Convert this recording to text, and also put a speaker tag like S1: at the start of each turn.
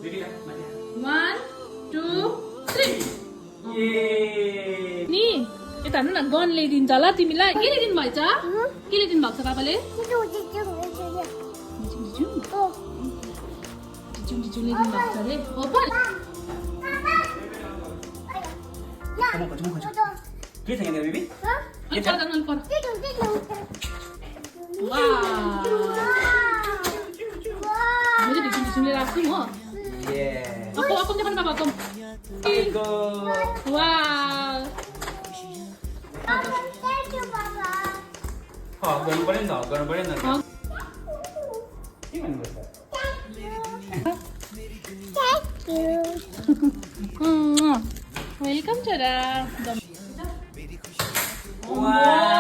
S1: 1, 2, 3.
S2: Yay!
S1: नि यता हेर्नु न गन ल्याइदिन्छ ल तिमीलाई के ल्याइदिनु भएछ के ल्याइदिनु भएको छ पापाले जिजु ल्याइदिनु भएको छ अरे ओपन
S2: के छ यहाँ बेबी
S1: मैले जिजु लिएर आएको छु म aku jangan apa kamu.
S2: Go.
S1: Wow.
S2: Oh, ganun pa rin daw. Tingnan mo ito.
S3: Thank you.
S1: Welcome, Chara.
S2: Wow.